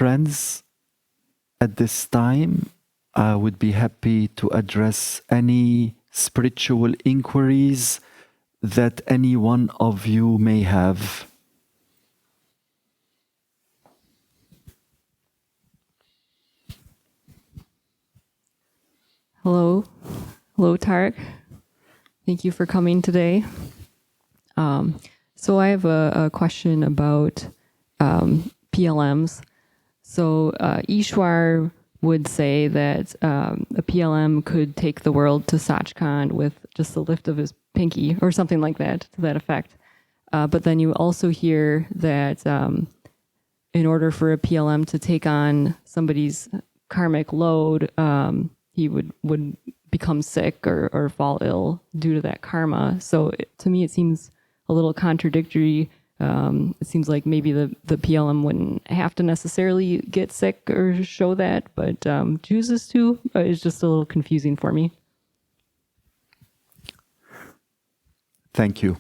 friends, at this time, I would be happy to address any spiritual inquiries that any one of you may have. Hello. Hello, Tarek. Thank you for coming today. So I have a question about PLMs. So Ishwar would say that a PLM could take the world to Sachkhand with just the lift of his pinky or something like that, to that effect. But then you also hear that in order for a PLM to take on somebody's karmic load, he would become sick or fall ill due to that karma. So to me, it seems a little contradictory. It seems like maybe the PLM wouldn't have to necessarily get sick or show that, but chooses to. It's just a little confusing for me. Thank you.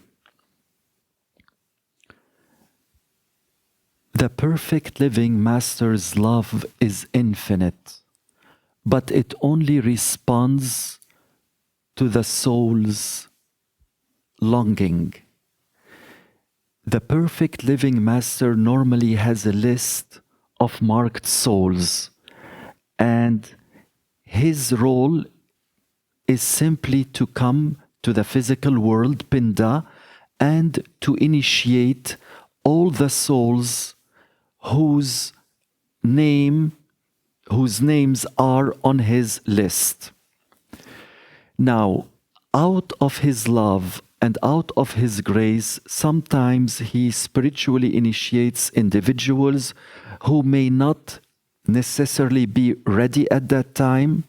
The perfect living master's love is infinite, but it only responds to the soul's longing. The perfect living master normally has a list of marked souls, and his role is simply to come to the physical world, Pinda, and to initiate all the souls whose names are on his list. Now, out of his love and out of his grace, sometimes he spiritually initiates individuals who may not necessarily be ready at that time,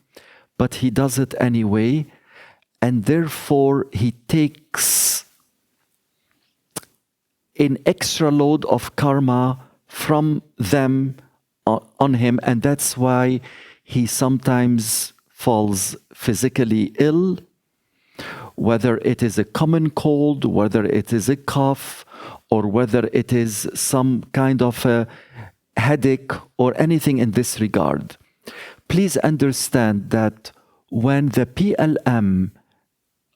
but he does it anyway, and therefore he takes an extra load of karma from them on him, and that's why he sometimes falls physically ill, whether it is a common cold, whether it is a cough, or whether it is some kind of a headache or anything in this regard. Please understand that when the PLM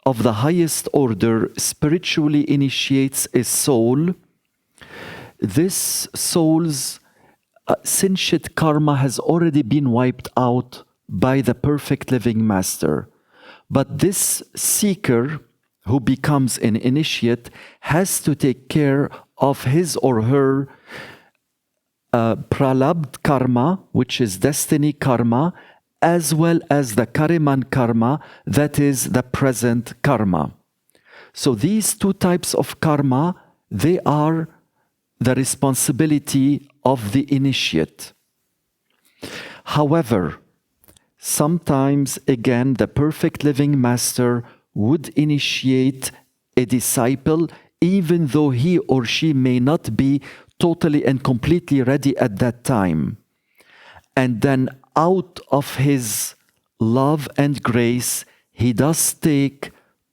of the highest order spiritually initiates a soul, this soul's Sanchit karma has already been wiped out by the perfect living master. But this seeker who becomes an initiate has to take care of his or her Prarabdh karma, which is destiny karma, as well as the Kriyaman karma, that is the present karma. So these two types of karma, they are the responsibility of the initiate. However, sometimes, again, the perfect living master would initiate a disciple, even though he or she may not be totally and completely ready at that time. And then out of his love and grace, he does take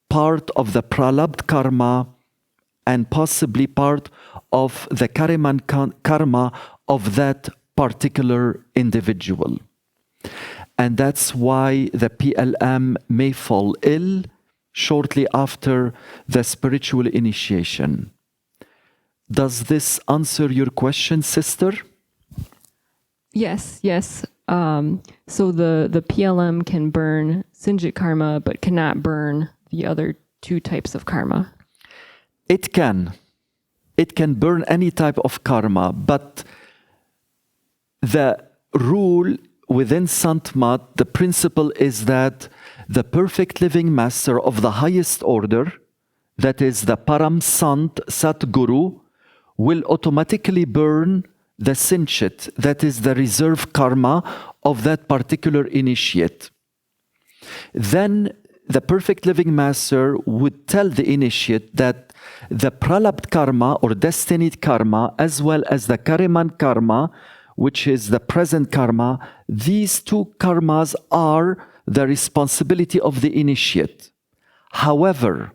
part of the Prarabdh karma and possibly part of the Kriyaman karma of that particular individual. And that's why the PLM may fall ill shortly after the spiritual initiation. Does this answer your question, sister? Yes. So the PLM can burn Sanchit karma, but cannot burn the other two types of karma. It can. It can burn any type of karma, but the rule within Sant Mat, the principle is that the perfect living master of the highest order, that is the Param Sant Sadh Guru, will automatically burn the Sanchit, that is the reserve karma of that particular initiate. Then the perfect living master would tell the initiate that the Prarabdh karma or destined karma, as well as the Kriyaman karma, which is the present karma, these two karmas are the responsibility of the initiate. However,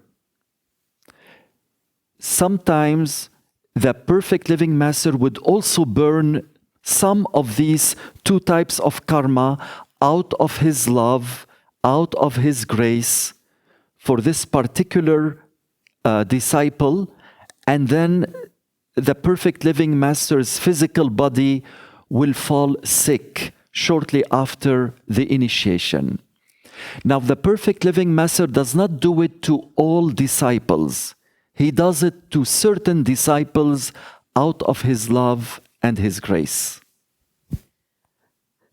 sometimes the perfect living master would also burn some of these two types of karma out of his love, out of his grace for this particular disciple, and then the perfect living master's physical body will fall sick shortly after the initiation. Now, the perfect living master does not do it to all disciples. He does it to certain disciples out of his love and his grace.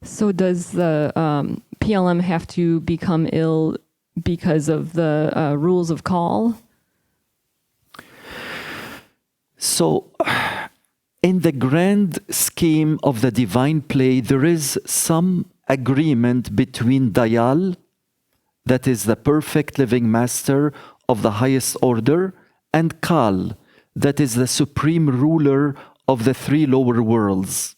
So does the PLM have to become ill because of the rules of call? So, in the grand scheme of the divine play, there is some agreement between Dayal, that is the perfect living master of the highest order, and Kal, that is the supreme ruler of the three lower worlds.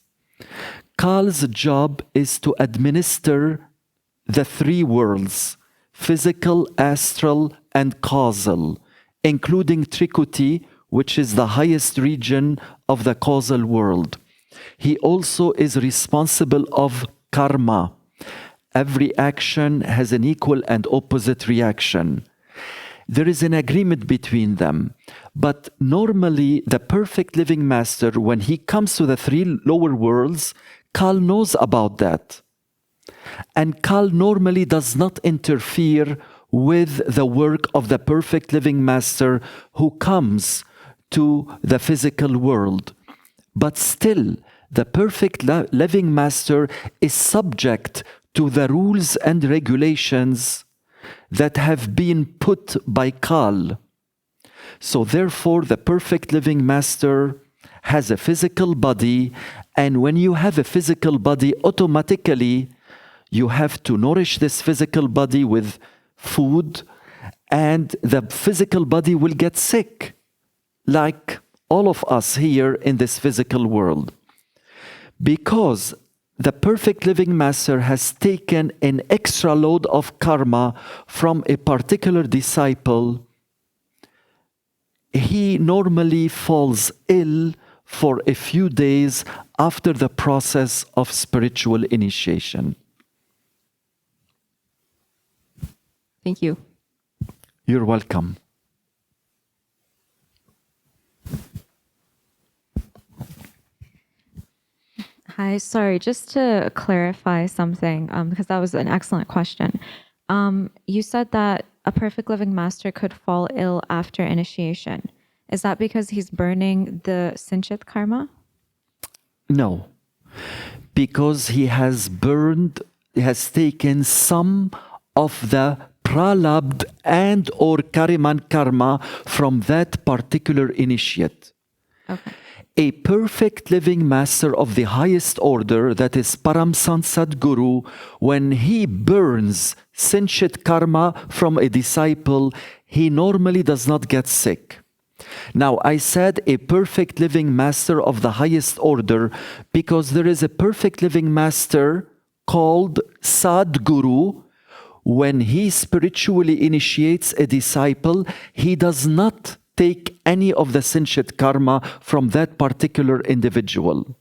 Kal's job is to administer the three worlds, physical, astral, and causal, including Trikuti, which is the highest region of the causal world. He also is responsible of karma. Every action has an equal and opposite reaction. There is an agreement between them. But normally, the perfect living master, when he comes to the three lower worlds, Kal knows about that. And Kal normally does not interfere with the work of the perfect living master who comes to the physical world. But still, the perfect living master is subject to the rules and regulations that have been put by Kal. So therefore, the perfect living master has a physical body, and when you have a physical body, automatically you have to nourish this physical body with food, and the physical body will get sick, like all of us here in this physical world. Because the perfect living master has taken an extra load of karma from a particular disciple, he normally falls ill for a few days after the process of spiritual initiation. Thank you. You're welcome. Hi, sorry, just to clarify something, because that was an excellent question. You said that a perfect living master could fall ill after initiation. Is that because he's burning the Sanchit karma? No, because he has taken some of the Prarabdh and or Kriyaman karma from that particular initiate. Okay. A perfect living master of the highest order, that is Param Sadh Guru, when he burns Sanchit karma from a disciple, he normally does not get sick. Now, I said a perfect living master of the highest order because there is a perfect living master called Sadh Guru. When he spiritually initiates a disciple, he does not take any of the Sanchit karma from that particular individual.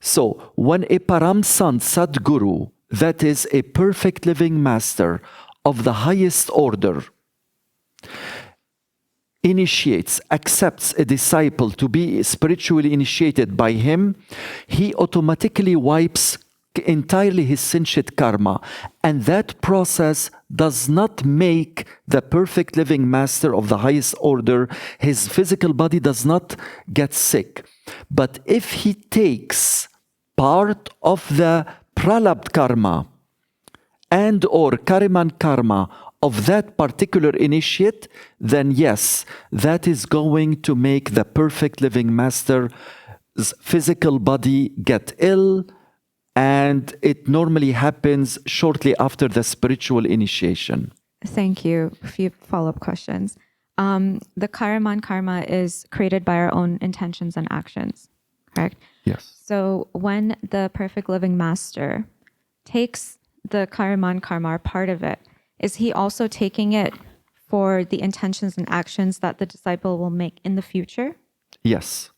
So, when a Param Sadh Guru, that is a perfect living master of the highest order, accepts a disciple to be spiritually initiated by him, he automatically wipes entirely his Sanchit karma. And that process does not make the perfect living master of the highest order, his physical body does not get sick. But if he takes part of the Prarabdh karma and or Kriyaman karma of that particular initiate, then yes, that is going to make the perfect living master's physical body get ill, and it normally happens shortly after the spiritual initiation. Thank you. A few follow-up questions. The Kriyaman karma is created by our own intentions and actions, correct? Yes. So when the perfect living master takes the Kriyaman karma, or part of it, is he also taking it for the intentions and actions that the disciple will make in the future? Yes,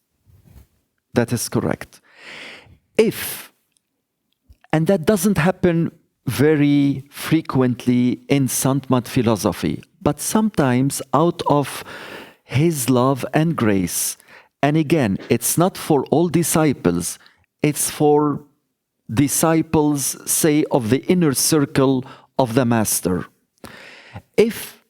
that is correct. if, and that doesn't happen very frequently in Santmat philosophy, but sometimes out of his love and grace. And again, it's not for all disciples, it's for disciples, say, of the inner circle of the Master. If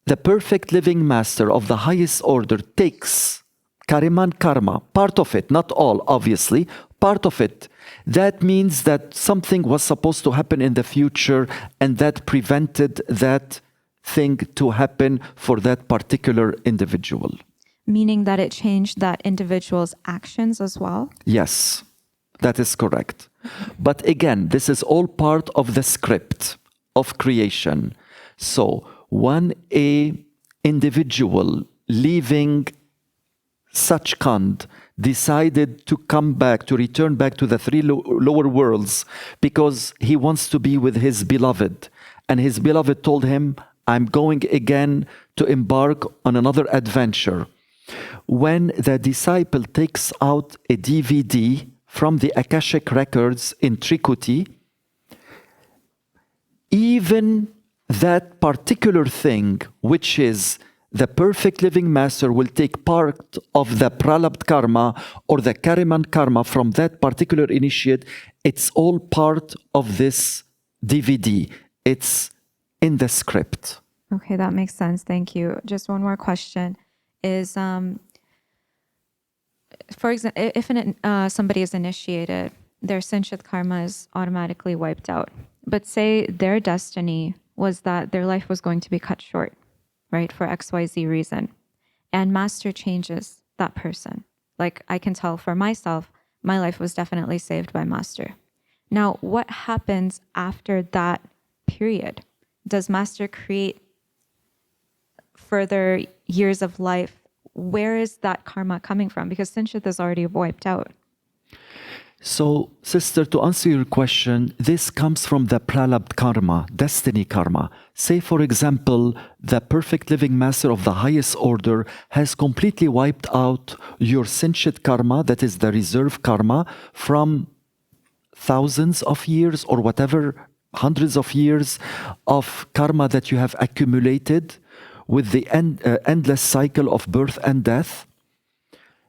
the perfect living Master of the highest order takes Kriyaman karma, part of it, not all, obviously, part of it, that means that something was supposed to happen in the future and that prevented that thing to happen for that particular individual. Meaning that it changed that individual's actions as well? Yes, that is correct. But again, this is all part of the script of creation. So when a individual leaving Sachkhand decided to come back, to return back to the three lower worlds because he wants to be with his beloved. And his beloved told him, I'm going again to embark on another adventure. When the disciple takes out a DVD from the Akashic records in Trikuti, even that particular thing, which is the perfect living Master, will take part of the Prarabdh karma or the Kriyaman karma from that particular initiate. It's all part of this DVD. It's in the script. Okay, that makes sense. Thank you. Just one more question is, for example, if somebody is initiated, their Sanchit karma is automatically wiped out. But say their destiny was that their life was going to be cut short, right, for XYZ reason. And Master changes that person. Like I can tell for myself, my life was definitely saved by Master. Now, what happens after that period? Does Master create further years of life? Where is that karma coming from? Because Sanchit is already wiped out. So, sister, to answer your question, this comes from the Prarabdh karma, destiny karma. Say, for example, the perfect living Master of the highest order has completely wiped out your Sanchit karma, that is the reserve karma, from thousands of years or whatever, hundreds of years of karma that you have accumulated with the endless cycle of birth and death.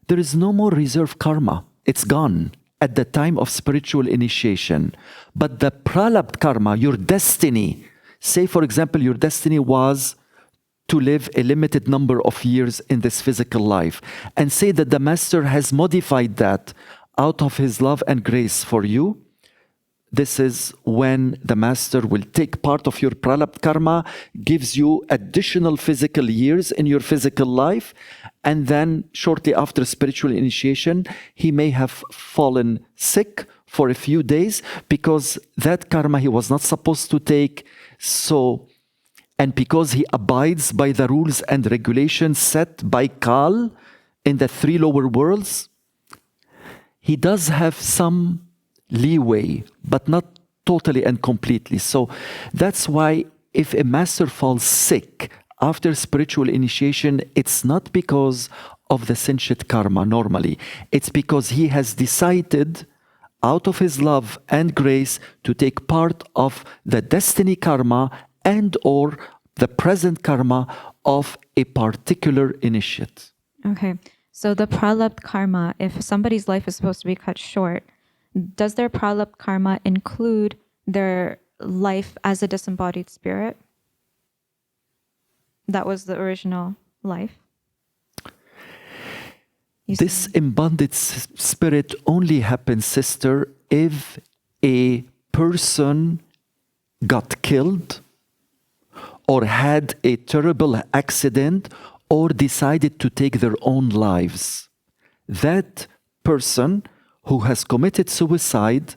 There is no more reserve karma. It's gone at the time of spiritual initiation. But the Prarabdh karma, your destiny, say for example, your destiny was to live a limited number of years in this physical life, and say that the Master has modified that out of his love and grace for you. This is when the Master will take part of your Prarabdh karma, gives you additional physical years in your physical life, and then shortly after spiritual initiation, he may have fallen sick for a few days because that karma he was not supposed to take. So, and because he abides by the rules and regulations set by Kal in the three lower worlds, he does have some leeway, but not totally and completely. So that's why if a Master falls sick after spiritual initiation, it's not because of the Sanchit karma normally. It's because he has decided out of his love and grace to take part of the destiny karma and or the present karma of a particular initiate. Okay. So the Prarabdh karma, if somebody's life is supposed to be cut short, does their Prarabdh karma include their life as a disembodied spirit? That was the original life? This embodied spirit only happens, sister, if a person got killed or had a terrible accident or decided to take their own lives. That person who has committed suicide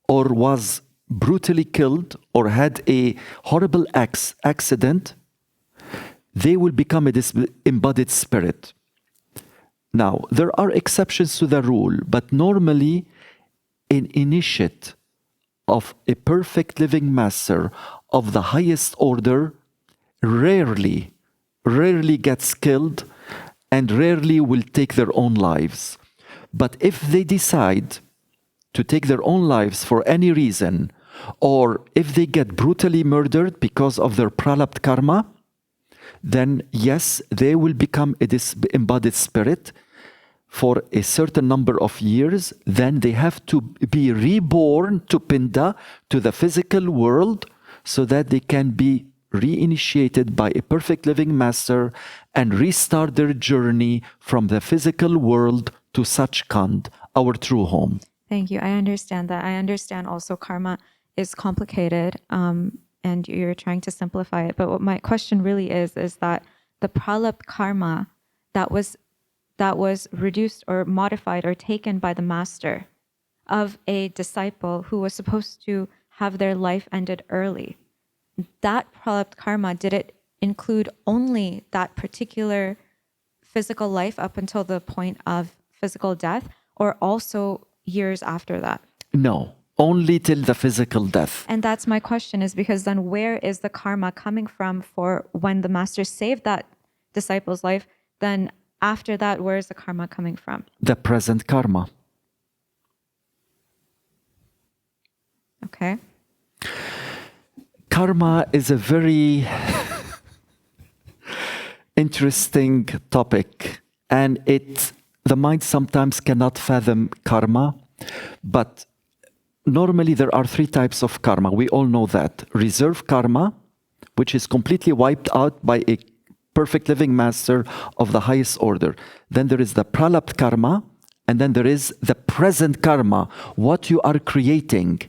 or was brutally killed or had a horrible accident, they will become a disembodied spirit. Now, there are exceptions to the rule, but normally an initiate of a perfect living Master of the highest order rarely gets killed and rarely will take their own lives. But if they decide to take their own lives for any reason, or if they get brutally murdered because of their prarabdh karma, then yes, they will become a disembodied spirit for a certain number of years. Then they have to be reborn to Pinda, to the physical world, so that they can be reinitiated by a perfect living master and restart their journey from the physical world to Sachkhand, our true home. Thank you. I understand that. I understand also karma is complicated, and you're trying to simplify it. But what my question really is that the prarabdh karma that was reduced or modified or taken by the master of a disciple who was supposed to have their life ended early, that prarabdh karma, did it include only that particular physical life up until the point of physical death, or also years after that? No, only till the physical death. And that's my question, is because then where is the karma coming from for when the master saved that disciple's life? Then after that, where is the karma coming from? The present karma. Okay. Karma is a very interesting topic, and the mind sometimes cannot fathom karma, but normally there are three types of karma. We all know that. Reserve karma, which is completely wiped out by a perfect living master of the highest order. Then there is the prarabdh karma, and then there is the present karma, what you are creating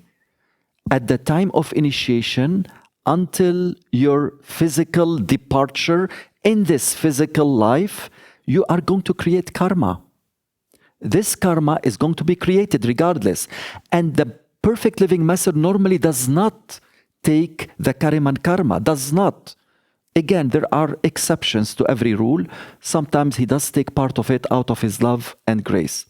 at the time of initiation until your physical departure in this physical life. You are going to create karma. This karma is going to be created regardless. And the perfect living master normally does not take the Kriyaman karma, does not. Again, there are exceptions to every rule. Sometimes he does take part of it out of his love and grace.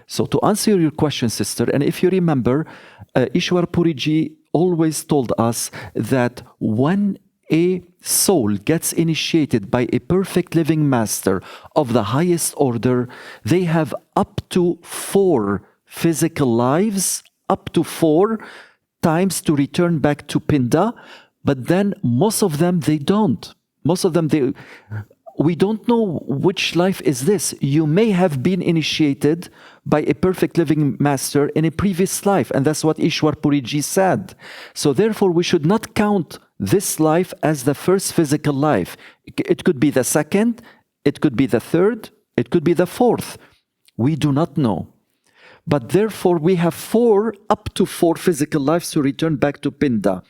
So to answer your question, sister, and if you remember, Ishwar Puriji always told us that when a soul gets initiated by a perfect living master of the highest order, they have up to 4 physical lives, up to 4 times to return back to Pinda. But then most of them, they don't. Most of them, we don't know which life is this. You may have been initiated by a perfect living master in a previous life. And that's what Ishwar Puriji said. So therefore, we should not count this life as the first physical life. It could be the second, it could be the third, it could be the fourth. We do not know. But therefore, we have up to 4 physical lives to return back to Pinda.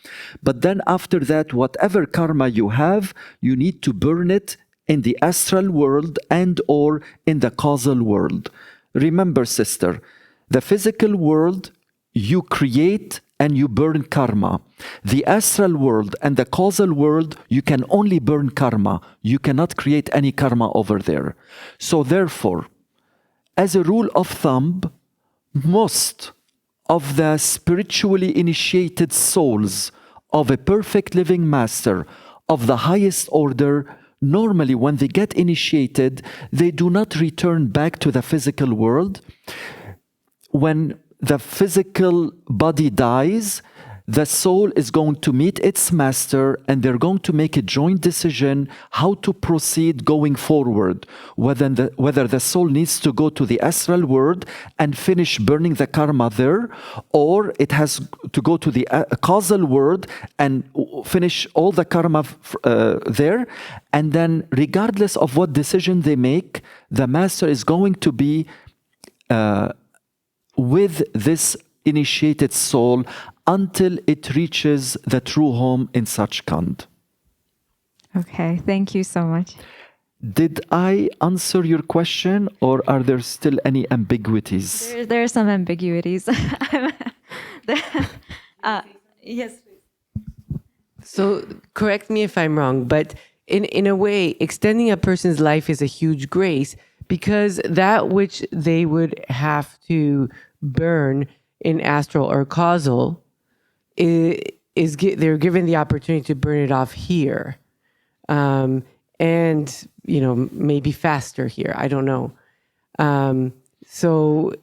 But then after that, whatever karma you have, you need to burn it in the astral world and or in the causal world. Remember, sister, the physical world, you create and you burn karma. The astral world and the causal world, you can only burn karma. You cannot create any karma over there. So therefore, as a rule of thumb, most of the spiritually initiated souls of a perfect living master of the highest order, normally when they get initiated, they do not return back to the physical world. When the physical body dies, the soul is going to meet its master and they're going to make a joint decision how to proceed going forward. Whether the soul needs to go to the astral world and finish burning the karma there, or it has to go to the causal world and finish all the karma there. And then regardless of what decision they make, the master is going to be with this initiated soul until it reaches the true home in Sachkhand. Okay, thank you so much. Did I answer your question, or are there still any ambiguities? There are some ambiguities. Yes, please. So correct me if I'm wrong, but in a way, extending a person's life is a huge grace, because that which they would have to burn in astral or causal they're given the opportunity to burn it off here, and maybe faster here. I don't know. So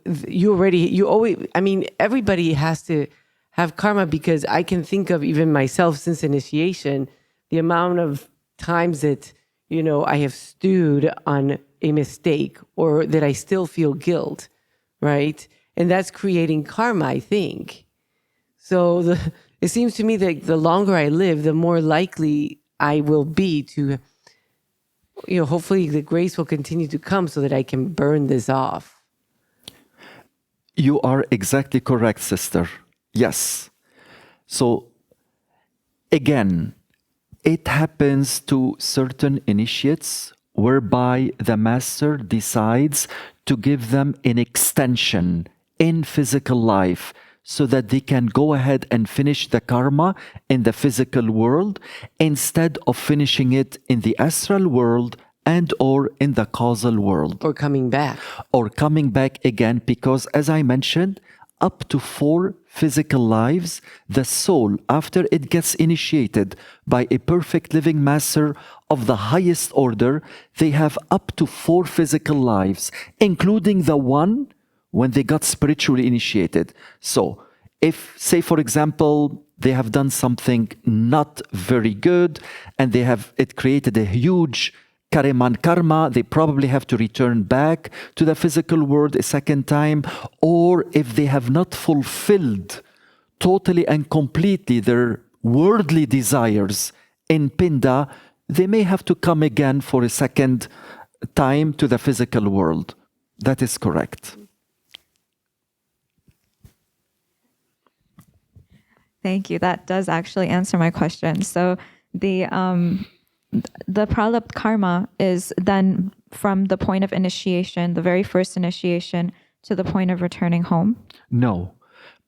everybody has to have karma, because I can think of even myself since initiation, the amount of times that, I have stewed on a mistake or that I still feel guilt, right? And that's creating karma, I think. So it seems to me that the longer I live, the more likely I will be to, hopefully the grace will continue to come so that I can burn this off. You are exactly correct, sister. Yes. So, again, it happens to certain initiates whereby the master decides to give them an extension in physical life so that they can go ahead and finish the karma in the physical world instead of finishing it in the astral world and or in the causal world. Or coming back. Or coming back again, because as I mentioned, up to 4 physical lives, the soul, after it gets initiated by a perfect living master of the highest order, they have up to 4 physical lives, including the one when they got spiritually initiated. So, if, say, for example, they have done something not very good and it created a huge Kriyaman karma, they probably have to return back to the physical world a second time. Or if they have not fulfilled totally and completely their worldly desires in Pinda, they may have to come again for a second time to the physical world. That is correct. Thank you. That does actually answer my question. So the Prarabdh karma is then from the point of initiation, the very first initiation, to the point of returning home? No.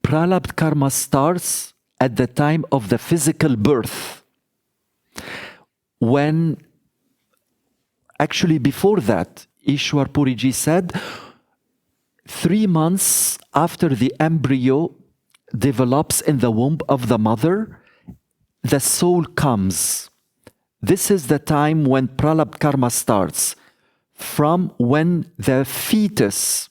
Prarabdh karma starts at the time of the physical birth. When, actually before that, Ishwar Puriji said, 3 months after the embryo develops in the womb of the mother, the soul comes. This is the time when Prarabdh karma starts. From when the fetus,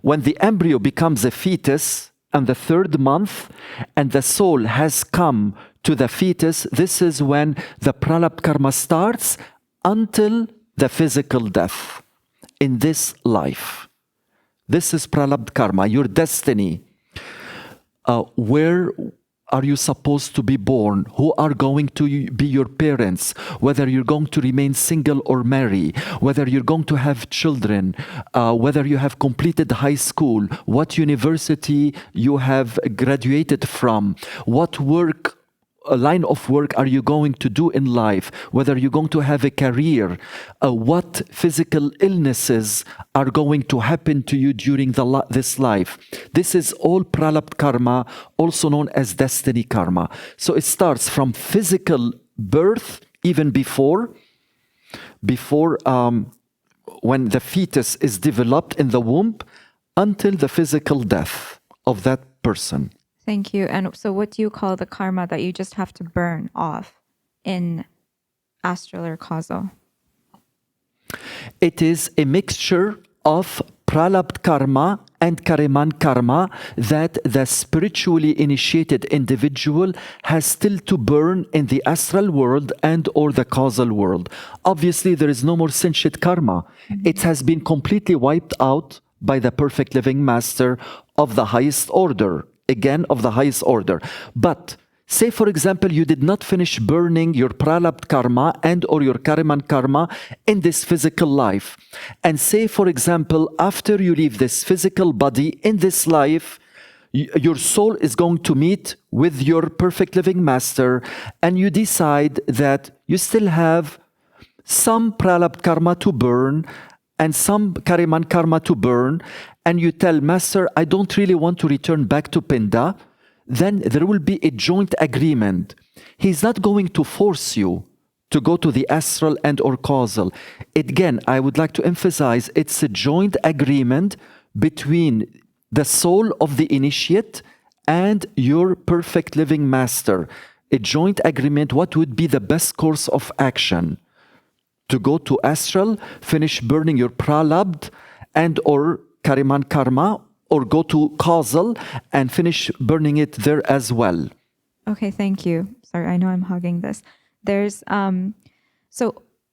when the embryo becomes a fetus in the 3rd month and the soul has come to the fetus, this is when the Prarabdh karma starts until the physical death in this life. This is Prarabdh karma, your destiny. Where are you supposed to be born? Who are going to be your parents? Whether you're going to remain single or marry? Whether you're going to have children? Whether you have completed high school? What university you have graduated from? What line of work are you going to do in life? Whether you're going to have a career? What physical illnesses are going to happen to you during this life? This is all Prarabdh karma, also known as destiny karma. So it starts from physical birth, even before when the fetus is developed in the womb, until the physical death of that person. Thank you. And so what do you call the karma that you just have to burn off in astral or causal? It is a mixture of Prarabdh karma and Kriyaman karma that the spiritually initiated individual has still to burn in the astral world and or the causal world. Obviously, there is no more Sanchit karma. Mm-hmm. It has been completely wiped out by the perfect living master of the highest order. Again, of the highest order. But say, for example, you did not finish burning your Prarabdh karma and or your Kriyaman karma in this physical life. And say, for example, after you leave this physical body in this life, your soul is going to meet with your perfect living master, and you decide that you still have some Prarabdh karma to burn and some Kriyaman karma to burn, and you tell Master, I don't really want to return back to Pinda, then there will be a joint agreement. He's not going to force you to go to the astral and or causal. Again, I would like to emphasize, it's a joint agreement between the soul of the initiate and your perfect living master. A joint agreement, what would be the best course of action? To go to astral, finish burning your Prarabdh and or Kariman karma, or go to causal and finish burning it there as well. Okay, thank you. Sorry, I know I'm hogging this. There's so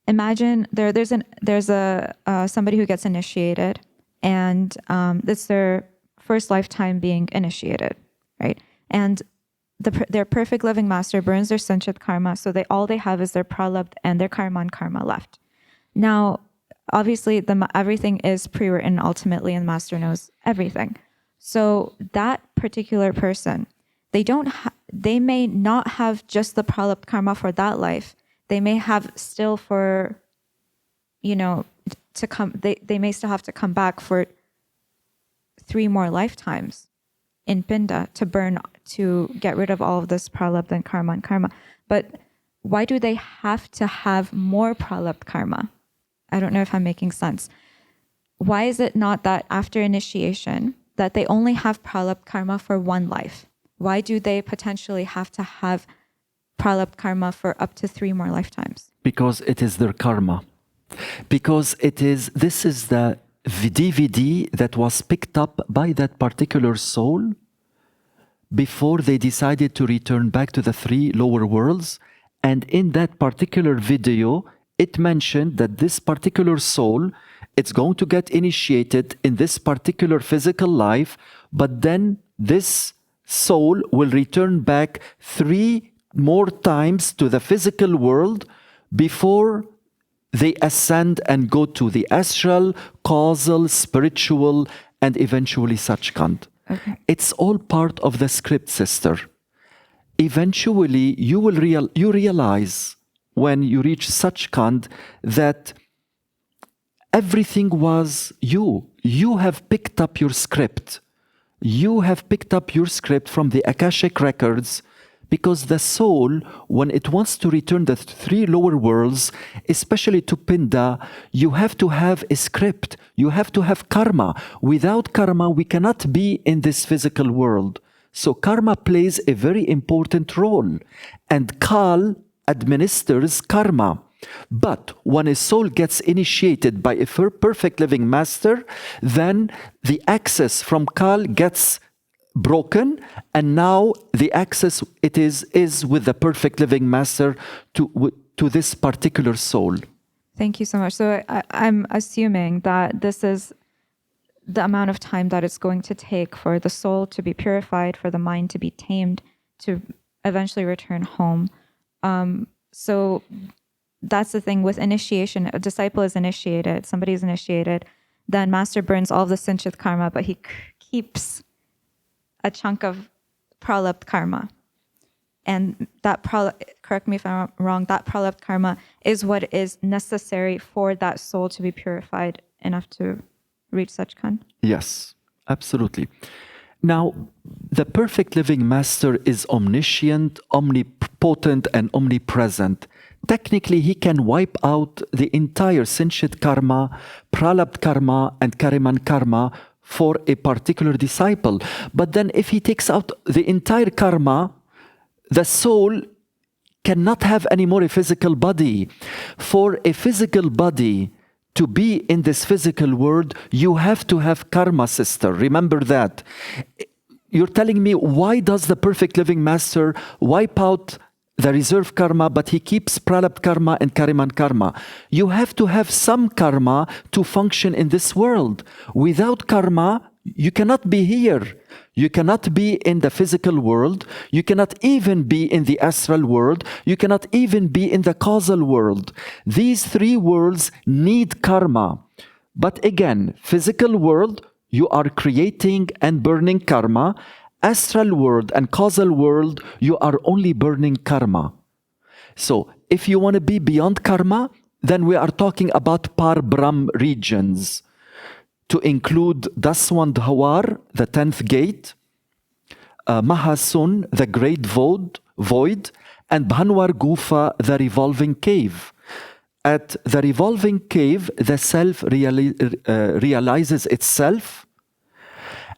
imagine there's a somebody who gets initiated, and it's their first lifetime being initiated, right? And their perfect living master burns their Sanchit karma, so all they have is their Prarabdh and their Kriyaman karma left. Now, obviously, everything is pre-written ultimately, and the master knows everything. So that particular person, they may not have just the Prarabdh karma for that life. They may have still for, to come. They may still have to come back for 3 more lifetimes in Pinda to get rid of all of this Prarabdh and karma. But why do they have to have more Prarabdh karma? I don't know if I'm making sense. Why is it not that after initiation that they only have Prarabdh karma for 1 life? Why do they potentially have to have Prarabdh karma for up to 3 more lifetimes? Because it is their karma. Because this is the DVD that was picked up by that particular soul before they decided to return back to the 3 lower worlds. And in that particular video, it mentioned that this particular soul, it's going to get initiated in this particular physical life, but then this soul will return back 3 more times to the physical world before they ascend and go to the astral, causal, spiritual, and eventually Sachkhand. Okay. It's all part of the script, sister. Eventually, you realize when you reach Sachkhand that everything was you. You have picked up your script. You have picked up your script from the Akashic records, because the soul, when it wants to return the 3 lower worlds, especially to Pinda, you have to have a script. You have to have karma. Without karma, we cannot be in this physical world. So karma plays a very important role. And Kal administers karma. But when a soul gets initiated by a perfect living master, then the access from Kal gets broken, and now the access is with the perfect living master to this particular soul. Thank you so much. So I'm assuming that this is the amount of time that it's going to take for the soul to be purified, for the mind to be tamed, to eventually return home. So that's the thing with initiation. A disciple is initiated, somebody is initiated, then master burns all of the Sanchit karma, but he keeps a chunk of Prarabdh karma. And that correct me if I'm wrong, that Prarabdh karma is what is necessary for that soul to be purified enough to reach Sachkhand? Yes, absolutely. Now, the perfect living master is omniscient, omnipotent, and omnipresent. Technically, he can wipe out the entire Sanchit karma, Prarabdh karma, and Kriyaman karma for a particular disciple. But then if he takes out the entire karma, the soul cannot have any more a physical body. For a physical body to be in this physical world, you have to have karma, sister. Remember that. You're telling me, why does the perfect living master wipe out the reserve karma, but he keeps Prarabdh karma and Kriyaman karma? You have to have some karma to function in this world. Without karma, you cannot be here. You cannot be in the physical world. You cannot even be in the astral world. You cannot even be in the causal world. These 3 worlds need karma. But again, physical world, you are creating and burning karma. Astral world and causal world, you are only burning karma. So if you want to be beyond karma, then we are talking about Par-Brahm regions, to include Daswandhawar, the 10th gate, Mahasun, the great void, and Bhanwar Gupha, the revolving cave. At the revolving cave, the self realizes itself,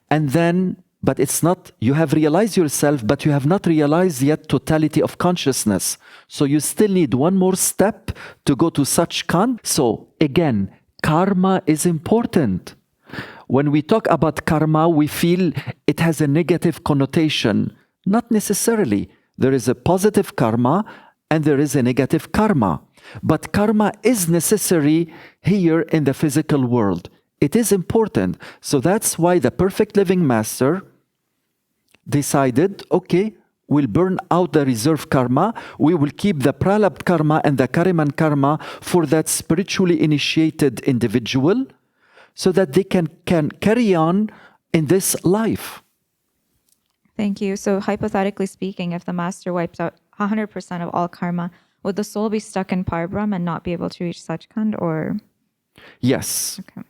and then, but it's not, you have realized yourself, but you have not realized yet totality of consciousness. So you still need one more step to go to Sachkhand. So again, karma is important. When we talk about karma, we feel it has a negative connotation. Not necessarily. There is a positive karma and there is a negative karma. But karma is necessary here in the physical world. It is important. So that's why the perfect living master decided, okay, we'll burn out the reserve karma. We will keep the Prarabdh karma and the Kriyaman karma for that spiritually initiated individual so that they can carry on in this life. Thank you. So hypothetically speaking, if the master wipes out 100% of all karma, would the soul be stuck in Parbrahm and not be able to reach Sachkhand, or? Yes. Okay.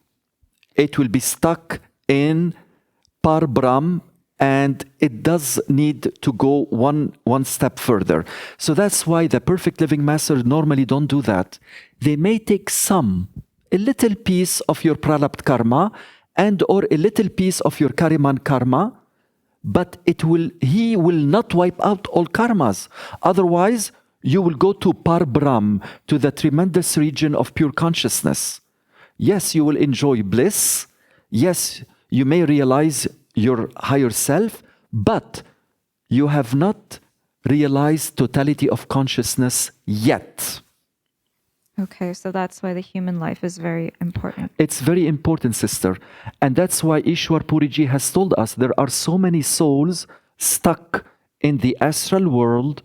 It will be stuck in Parbrahm, and it does need to go one step further. So that's why the perfect living master normally don't do that. They may take a little piece of your Prarabdh karma and or a little piece of your Kriyaman karma, but he will not wipe out all karmas. Otherwise, you will go to Parbrahm, to the tremendous region of pure consciousness. Yes, you will enjoy bliss. Yes, you may realize your higher self, but you have not realized totality of consciousness yet. Okay, so that's why the human life is very important. It's very important, sister. And that's why Ishwar Puriji has told us there are so many souls stuck in the astral world,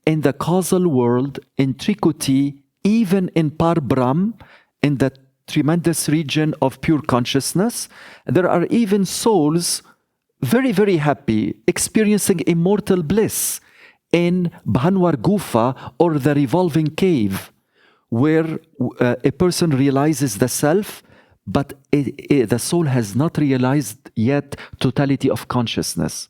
in the causal world, in Trikuti, even in Parbrahm, in the tremendous region of pure consciousness. There are even souls very, very happy, experiencing immortal bliss in Bhanwar Gupha, or the revolving cave, where a person realizes the self, but the soul has not realized yet totality of consciousness.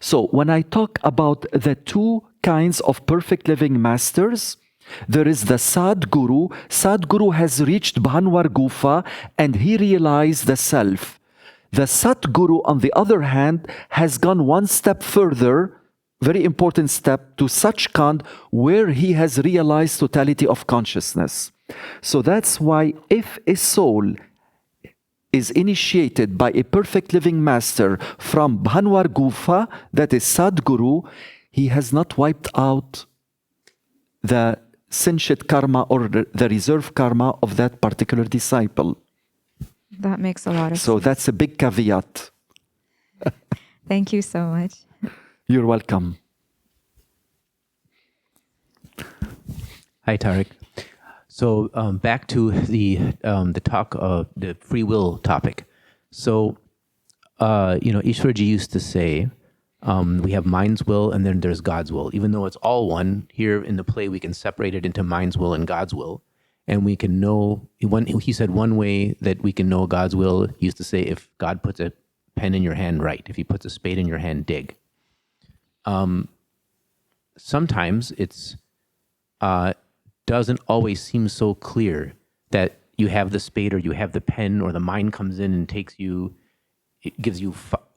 So when I talk about the two kinds of perfect living masters, there is the Sadh Guru. Sadh Guru has reached Bhanwar Gupha and he realized the self. The Sadh Guru, on the other hand, has gone one step further, very important step, to Sachkhand, where he has realized totality of consciousness. So that's why if a soul is initiated by a perfect living master from Bhanwar Gupha, that is Sadh Guru, he has not wiped out the Sanchit karma or the reserve karma of that particular disciple. That makes a lot of sense. So that's a big caveat. Thank you so much. You're welcome. Hi, Tarek. So back to the talk of the free will topic. So Ishwarji used to say we have mind's will and then there's God's will. Even though it's all one, here in the play we can separate it into mind's will and God's will, and we can know. He said one way that we can know God's will. He used to say, if God puts a pen in your hand, write. If He puts a spade in your hand, dig. Sometimes it's doesn't always seem so clear that you have the spade or you have the pen, or the mind comes in and takes you, it gives you,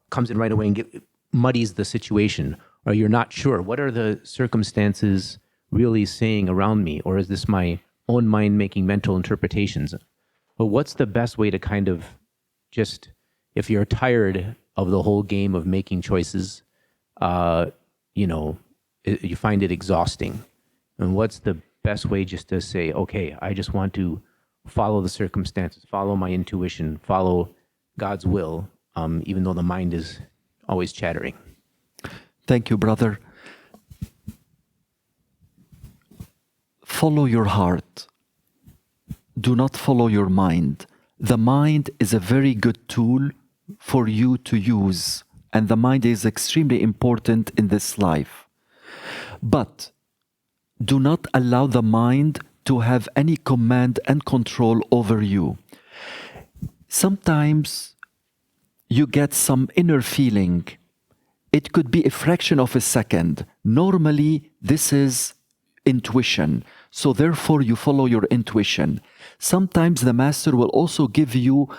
comes in right away and muddies the situation, or you're not sure, what are the circumstances really saying around me, or is this my own mind making mental interpretations? But what's the best way to kind of just, if you're tired of the whole game of making choices, you find it exhausting, and what's the best way just to say, okay, I just want to follow the circumstances, follow my intuition, follow God's will, even though the mind is always chattering? Thank you, brother. Follow your heart. Do not follow your mind. The mind is a very good tool for you to use, and the mind is extremely important in this life. But do not allow the mind to have any command and control over you. Sometimes you get some inner feeling. It could be a fraction of a second. Normally, this is intuition. So therefore, you follow your intuition. Sometimes the master will also give you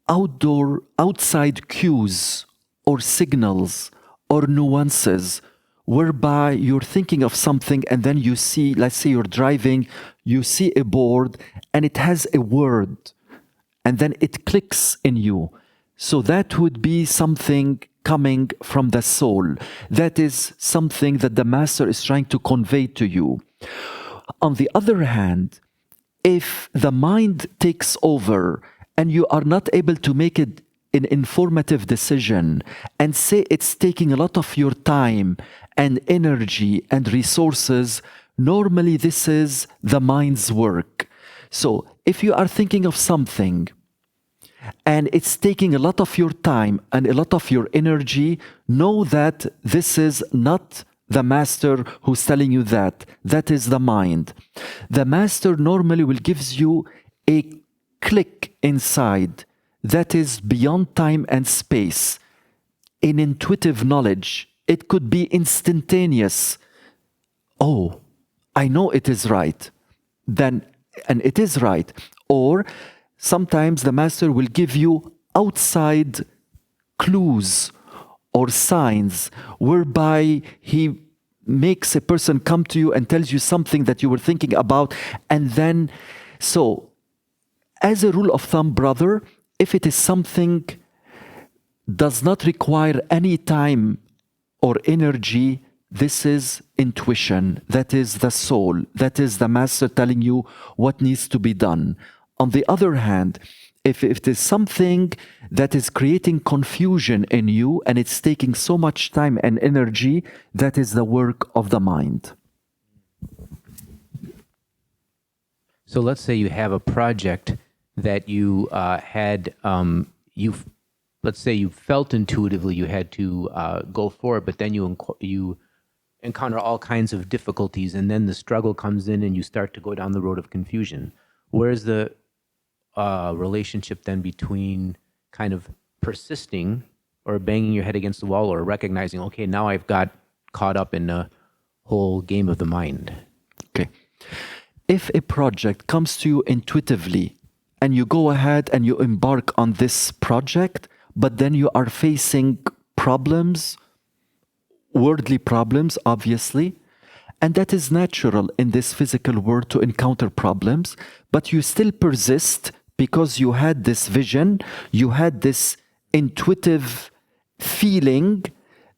outside cues or signals or nuances, whereby you're thinking of something and then you see, let's say you're driving, you see a board and it has a word, and then it clicks in you. So that would be something coming from the soul. That is something that the master is trying to convey to you. On the other hand, if the mind takes over and you are not able to make it an informative decision, and say it's taking a lot of your time and energy and resources, normally this is the mind's work. So if you are thinking of something and it's taking a lot of your time and a lot of your energy, know that this is not the master who's telling you that. That is the mind. The master normally will gives you a click inside that is beyond time and space, an intuitive knowledge. It could be instantaneous. Oh, I know it is right. Then, and it is right. Or sometimes the master will give you outside clues or signs whereby he makes a person come to you and tells you something that you were thinking about. And then, so as a rule of thumb, brother, if it is something does not require any time or energy, this is intuition. That is the soul. That is the master telling you what needs to be done. On the other hand, if it is something that is creating confusion in you and it's taking so much time and energy, that is the work of the mind. So let's say you have a project that you let's say you felt intuitively you had to go for it, but then you encounter all kinds of difficulties, and then the struggle comes in and you start to go down the road of confusion. Where's the relationship then between kind of persisting or banging your head against the wall or recognizing, okay, now I've got caught up in the whole game of the mind? Okay. If a project comes to you intuitively and you go ahead and you embark on this project, but then you are facing problems, worldly problems, obviously, and that is natural in this physical world to encounter problems, but you still persist because you had this vision, you had this intuitive feeling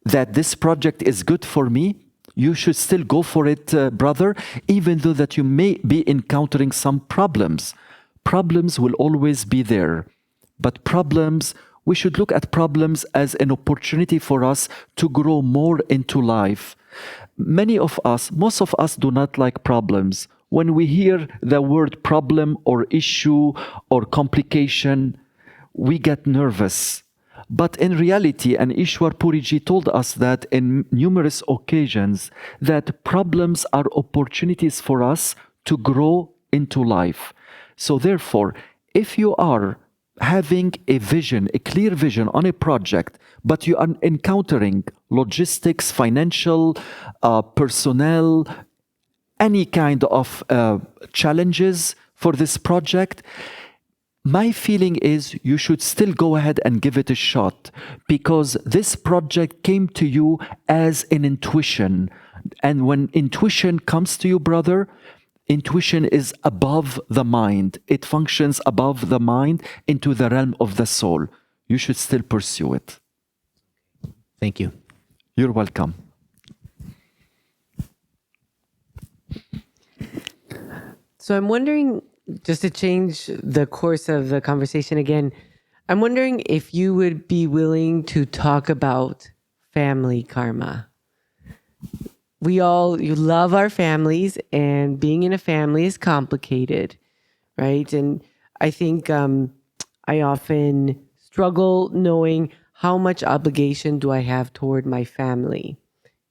that this project is good for me. You should still go for it, brother, even though that you may be encountering some problems. Problems will always be there, but problems, we should look at problems as an opportunity for us to grow more into life. Many of us, most of us do not like problems. When we hear the word problem or issue or complication, we get nervous. But in reality, and Ishwar Puriji told us that in numerous occasions, that problems are opportunities for us to grow into life. So therefore, if you are having a vision, a clear vision on a project, but you are encountering logistics, financial, personnel, any kind of challenges for this project, my feeling is you should still go ahead and give it a shot, because this project came to you as an intuition. And when intuition comes to you, brother, intuition is above the mind. It functions above the mind into the realm of the soul. You should still pursue it. Thank you. You're welcome. So I'm wondering, just to change the course of the conversation again, I'm wondering if you would be willing to talk about family karma. You love our families, and being in a family is complicated, right? And I think I often struggle knowing how much obligation do I have toward my family.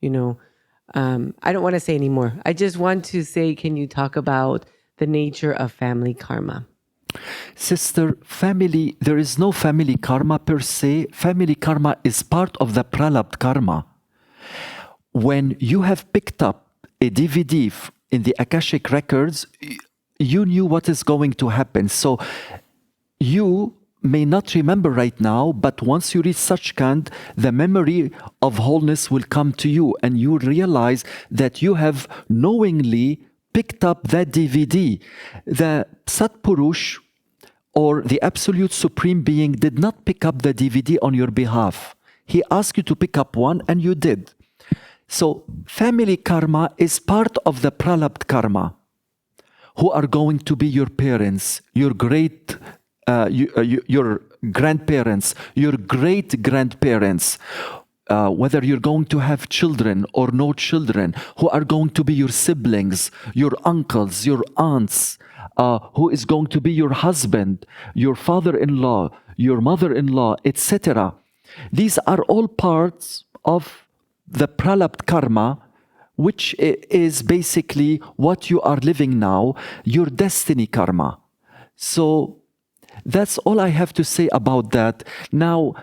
I don't want to say anymore. I just want to say, can you talk about the nature of family karma? Sister, family, there is no family karma per se. Family karma is part of the Prarabdh karma. When you have picked up a DVD in the Akashic records, you knew what is going to happen. So you may not remember right now, but once you reach Sachkhand, the memory of wholeness will come to you, and you realize that you have knowingly picked up that DVD. The Satpurush or the absolute supreme being did not pick up the DVD on your behalf. He asked you to pick up one and you did. So family karma is part of the Prarabdh karma, who are going to be your parents, your your grandparents, your great grandparents, whether you're going to have children or no children, who are going to be your siblings, your uncles, your aunts, who is going to be your husband, your father-in-law, your mother-in-law, etc. These are all parts of the Prarabdh karma, which is basically what you are living now, your destiny karma. So that's all I have to say about that. Now,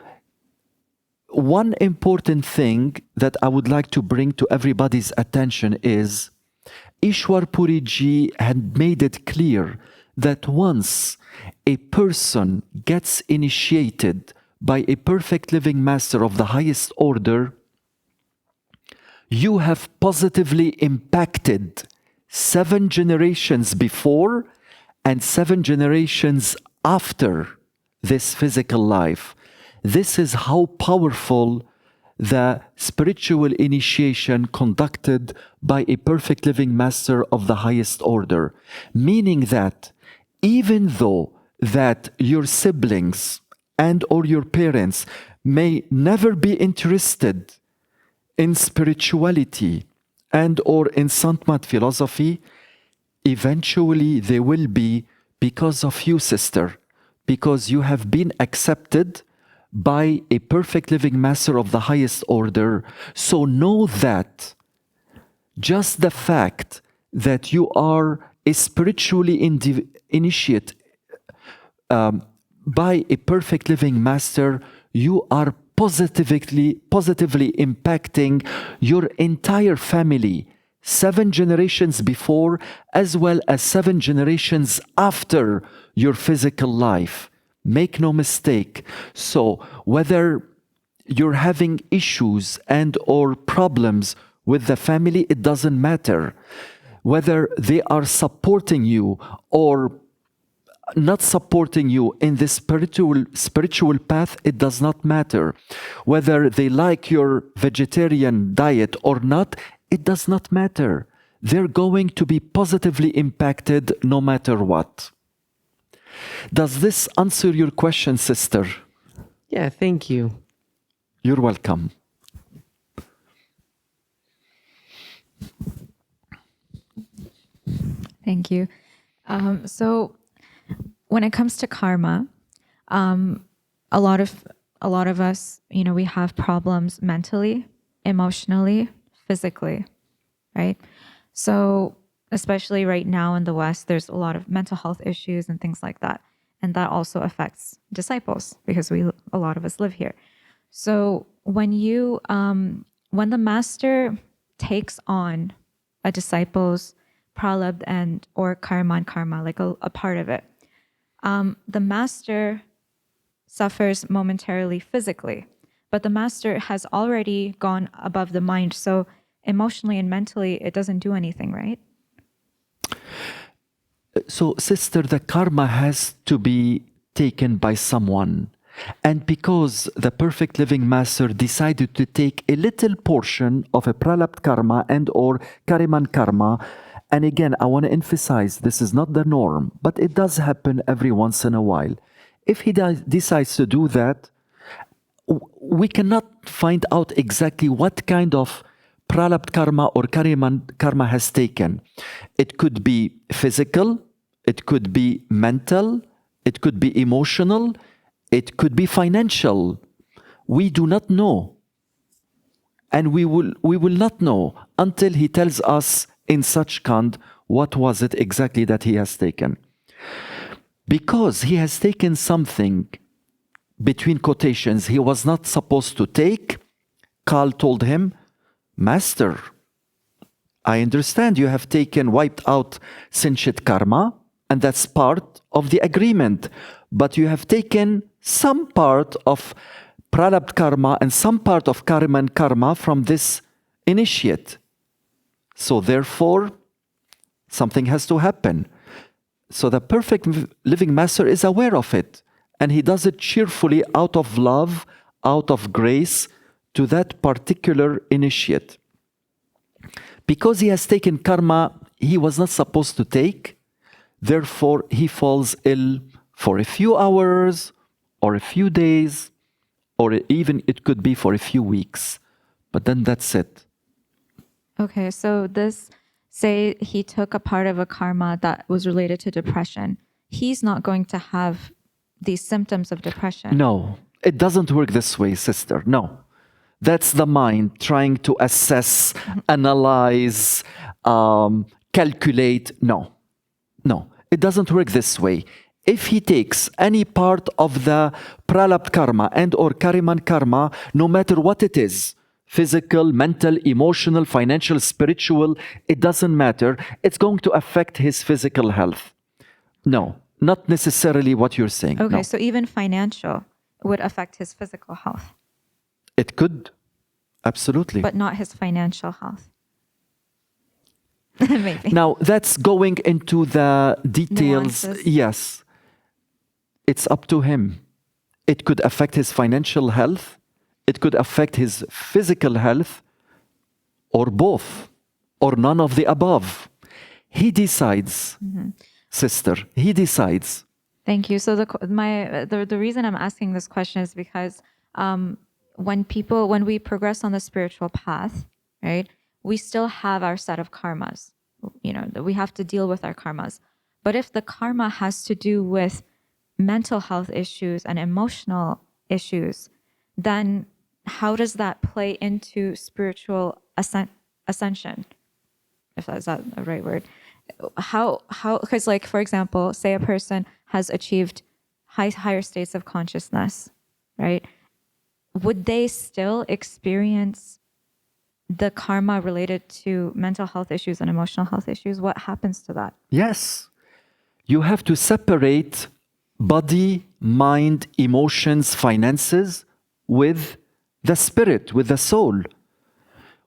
one important thing that I would like to bring to everybody's attention is Ishwar Puri Ji had made it clear that once a person gets initiated by a perfect living master of the highest order, you have positively impacted 7 generations before and 7 generations after this physical life. This is how powerful the spiritual initiation conducted by a perfect living master of the highest order. Meaning that even though that your siblings and or your parents may never be interested in spirituality and or in Santmat philosophy, eventually they will be because of you, sister, because you have been accepted by a perfect living master of the highest order. So know that just the fact that you are a spiritually initiate by a perfect living master, you are positively impacting your entire family, 7 generations before as well as 7 generations after your physical life. Make no mistake. So whether you're having issues and or problems with the family, it doesn't matter. Whether they are supporting you or not supporting you in this spiritual path, it does not matter. Whether they like your vegetarian diet or not, it does not matter. They're going to be positively impacted no matter what. Does this answer your question, sister? Yeah, thank you. You're welcome. Thank you. So when it comes to karma, a lot of us, we have problems mentally, emotionally, physically, right? So especially right now in the West, there's a lot of mental health issues and things like that. And that also affects disciples because a lot of us live here. So when the master takes on a disciple's prarabdh and or karma, like a part of it, the master suffers momentarily physically, but the master has already gone above the mind. So emotionally and mentally, it doesn't do anything, right? So, sister, the karma has to be taken by someone. And because the perfect living master decided to take a little portion of a prarabdh karma and or Kriyaman karma, and again, I want to emphasize, this is not the norm, but it does happen every once in a while. If he decides to do that, we cannot find out exactly what kind of Prarabdh karma or Kriyaman karma has taken. It could be physical, it could be mental, it could be emotional, it could be financial. We do not know. And we will not know until he tells us in such kind what was it exactly that he has taken. Because he has taken something, between quotations, he was not supposed to take, Kal told him, Master, I understand you have wiped out Sanchit karma, and that's part of the agreement. But you have taken some part of Prarabdh karma and some part of Kriyaman karma from this initiate. So therefore, something has to happen. So the perfect living master is aware of it, and he does it cheerfully out of love, out of grace to that particular initiate. Because he has taken karma he was not supposed to take, therefore he falls ill for a few hours or a few days, or even it could be for a few weeks. But then that's it. Okay, so this, say he took a part of a karma that was related to depression. He's not going to have these symptoms of depression. No, it doesn't work this way, sister. No. That's the mind trying to assess, analyze, calculate. No. No, it doesn't work this way. If he takes any part of the Prarabdh karma and or Kriyaman karma, no matter what it is, physical, mental, emotional, financial, spiritual, it doesn't matter. It's going to affect his physical health. No, not necessarily what you're saying. Okay, No. so even financial would affect his physical health, It could, absolutely. but not his financial health. Maybe. Now, that's going into the details. Nuances. Yes. It's up to him. It could affect his financial health. It could affect his physical health, or both, or none of the above. He decides, sister. He decides. Thank you. So the reason I'm asking this question is because when we progress on the spiritual path, right, we still have our set of karmas. You know, that we have to deal with our karmas. But if the karma has to do with mental health issues and emotional issues, then how does that play into spiritual ascension? If that's not the right word. How because, like, for example, say a person has achieved higher states of consciousness, right? Would they still experience the karma related to mental health issues and emotional health issues? What happens to that? Yes. You have to separate body, mind, emotions, finances with the spirit, with the soul.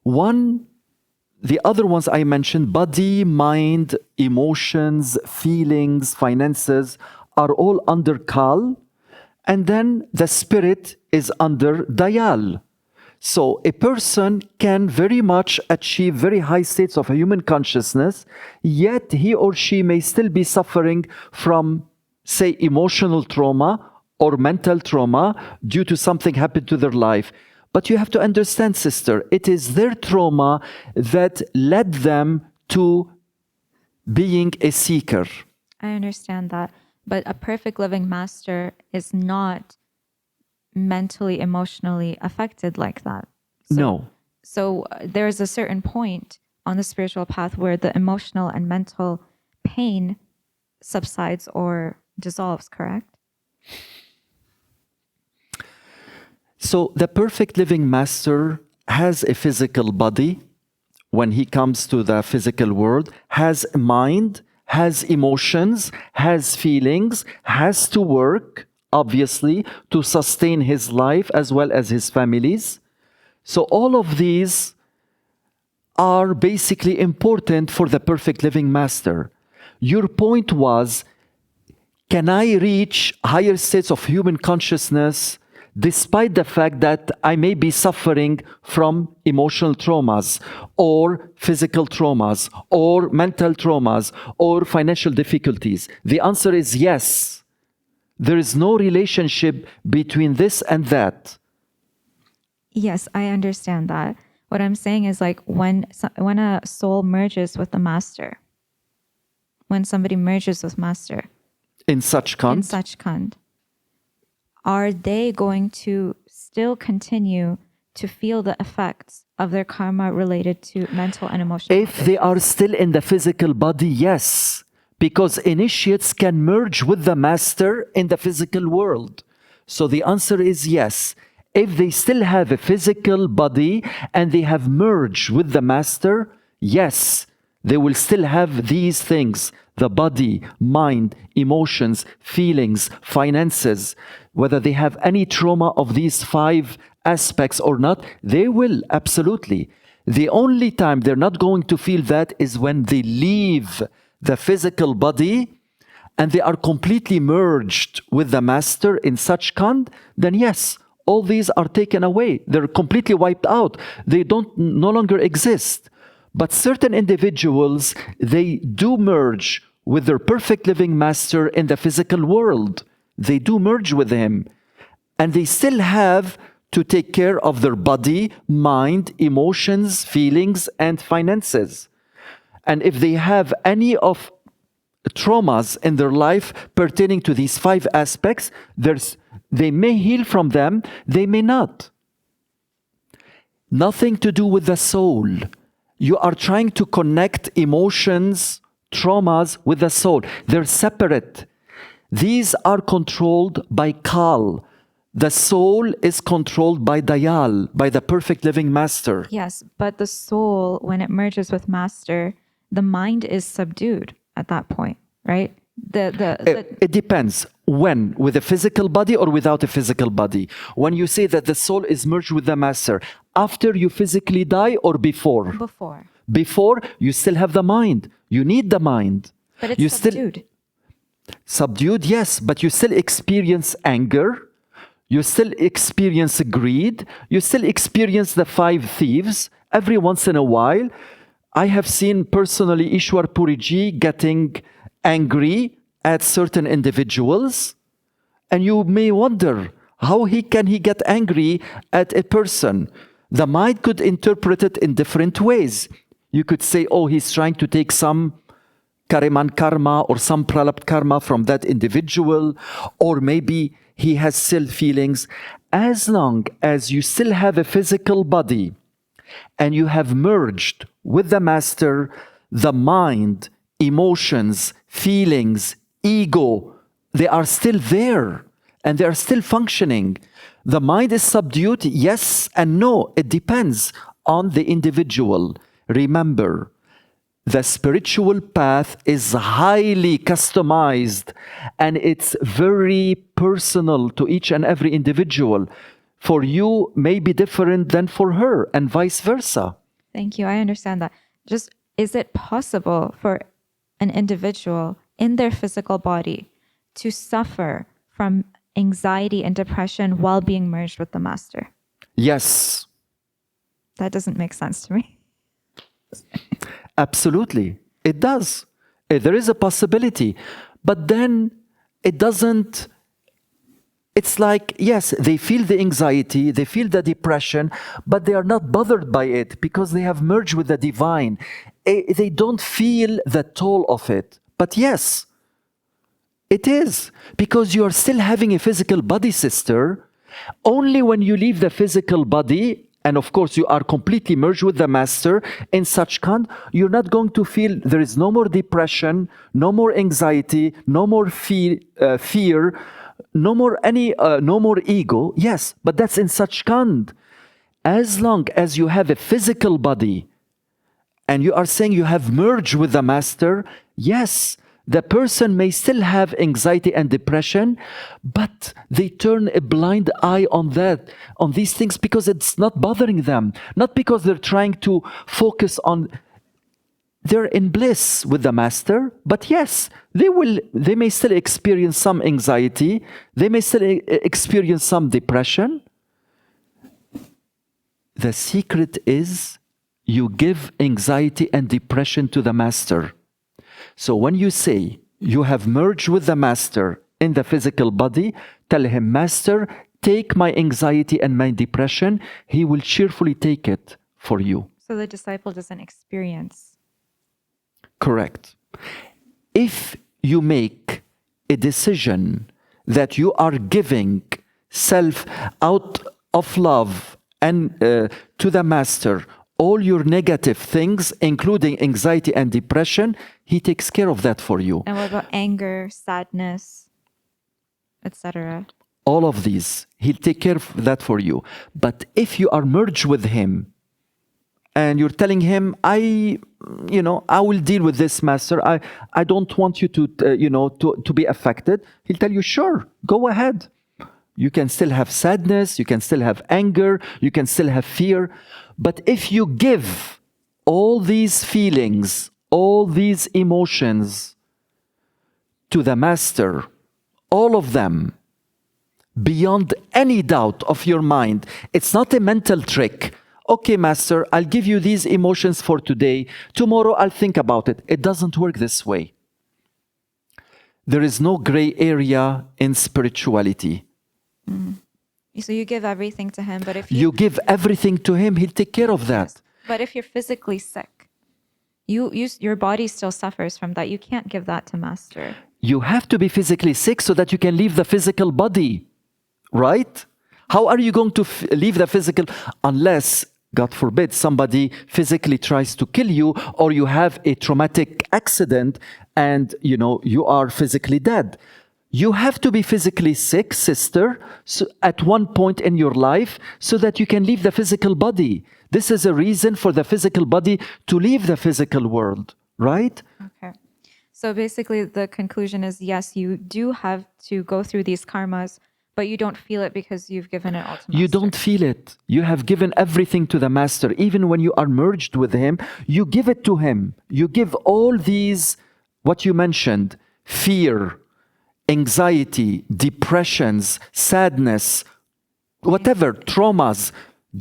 The other ones I mentioned, body, mind, emotions, feelings, finances, are all under kal, and then the spirit is under dayal. So a person can very much achieve very high states of human consciousness, yet he or she may still be suffering from, say, emotional trauma or mental trauma due to something happened to their life. But you have to understand, sister, it is their trauma that led them to being a seeker. I understand that. But a perfect living master is not mentally, emotionally affected like that. No. So there's a certain point on the spiritual path where the emotional and mental pain subsides or dissolves, correct? So the perfect living master has a physical body when he comes to the physical world, has a mind, has emotions, has feelings, has to work, obviously, to sustain his life as well as his family's. So all of these are basically important for the perfect living master. Your point was, can I reach higher states of human consciousness despite the fact that I may be suffering from emotional traumas or physical traumas or mental traumas or financial difficulties? The answer is yes. There is no relationship between this and that. Yes, I understand that. What I'm saying is, like, when a soul merges with the master, when somebody merges with master In such in Sachkhand, are they going to still continue to feel the effects of their karma related to mental and emotional? If they are still in the physical body, yes. Because initiates can merge with the master in the physical world. So the answer is yes. If they still have a physical body and they have merged with the master, yes, they will still have these things: the body, mind, emotions, feelings, finances. Whether they have any trauma of these 5 aspects or not, they will, absolutely. The only time they're not going to feel that is when they leave the physical body and they are completely merged with the master in such kind, then yes, all these are taken away. They're completely wiped out. They don't no longer exist. But certain individuals, they do merge with their perfect living master in the physical world. They do merge with him. And they still have to take care of their body, mind, emotions, feelings, and finances. And if they have any of traumas in their life pertaining to these 5 aspects, they may heal from them, they may not. Nothing to do with the soul. You are trying to connect emotions, traumas with the soul. They're separate. These are controlled by Kal. The soul is controlled by Dayal, by the perfect living master. Yes, but the soul, when it merges with master, the mind is subdued at that point, right? It depends. When? With a physical body or without a physical body? When you say that the soul is merged with the master, after you physically die or before? Before. Before, you still have the mind. You need the mind. But it's you subdued. Subdued, yes, but you still experience anger. You still experience greed. You still experience the 5 thieves every once in a while. I have seen personally Ishwar Puriji getting angry at certain individuals, and you may wonder how can he get angry at a person. The mind could interpret it in different ways. You could say, oh, he's trying to take some Kriyaman karma or some Prarabdh karma from that individual, or maybe he has still feelings. As long as you still have a physical body and you have merged with the master, the mind, emotions, feelings, ego, they are still there and they are still functioning. The mind is subdued, yes and no. It depends on the individual. Remember, the spiritual path is highly customized and it's very personal to each and every individual. For you may be different than for her and vice versa. Thank you. I understand that. Just, is it possible for an individual in their physical body to suffer from anxiety and depression while being merged with the master? Yes. That doesn't make sense to me. Absolutely. It does. There is a possibility. But then it doesn't. It's like, yes, they feel the anxiety, they feel the depression, but they are not bothered by it because they have merged with the divine. They don't feel the toll of it. But yes, it is, because you are still having a physical body, sister. Only when you leave the physical body, and of course you are completely merged with the master in such kind, you're not going to feel, there is no more depression, no more anxiety, no more fear, no more ego. Yes, but that's in such kind. As long as you have a physical body and you are saying you have merged with the master, yes, the person may still have anxiety and depression, but they turn a blind eye on these things because it's not bothering them, not because they're trying to focus on. They're in bliss with the master, but yes, they may still experience some anxiety, they may still experience some depression. The secret is you give anxiety and depression to the master. So when you say you have merged with the master in the physical body, tell him, Master, take my anxiety and my depression. He will cheerfully take it for you. So the disciple doesn't experience. Correct. If you make a decision that you are giving self out of love and to the master, all your negative things, including anxiety and depression, he takes care of that for you. And what about anger, sadness, etc.? All of these, he'll take care of that for you. But if you are merged with him and you're telling him, I will deal with this, master. I don't want you to be affected. He'll tell you, sure, go ahead. You can still have sadness, you can still have anger, you can still have fear. But if you give all these feelings, all these emotions to the master, all of them, beyond any doubt of your mind. It's not a mental trick. Okay, master, I'll give you these emotions for today. Tomorrow I'll think about it. It doesn't work this way. There is no gray area in spirituality. So you give everything to him, but if You give everything to him, he'll take care of that. but if you're physically sick, your body still suffers from that. You can't give that to master. You have to be physically sick so that you can leave the physical body, right? How are you going to leave the physical unless, God forbid, somebody physically tries to kill you, or you have a traumatic accident and you are physically dead. You have to be physically sick, sister, at one point in your life so that you can leave the physical body. This is a reason for the physical body to leave the physical world, right? Okay. So basically the conclusion is, yes, you do have to go through these karmas, but you don't feel it because you've given it all to master. You don't feel it. You have given everything to the master. Even when you are merged with him, you give it to him. You give all these, what you mentioned, fear, anxiety, depressions, sadness, whatever, traumas,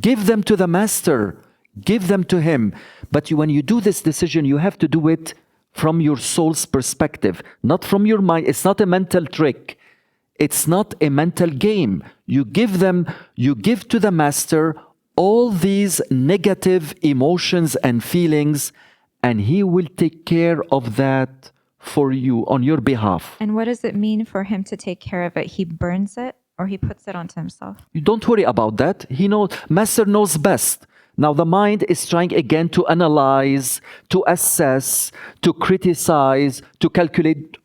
give them to the master. Give them to him. But when you do this decision, you have to do it from your soul's perspective, not from your mind. It's not a mental trick. It's not a mental game. You give to the master all these negative emotions and feelings, and he will take care of that for you on your behalf. And what does it mean for him to take care of it? He burns it or he puts it onto himself? You don't worry about that. Master knows best. Now the mind is trying again to analyze, to assess, to criticize, to calculate.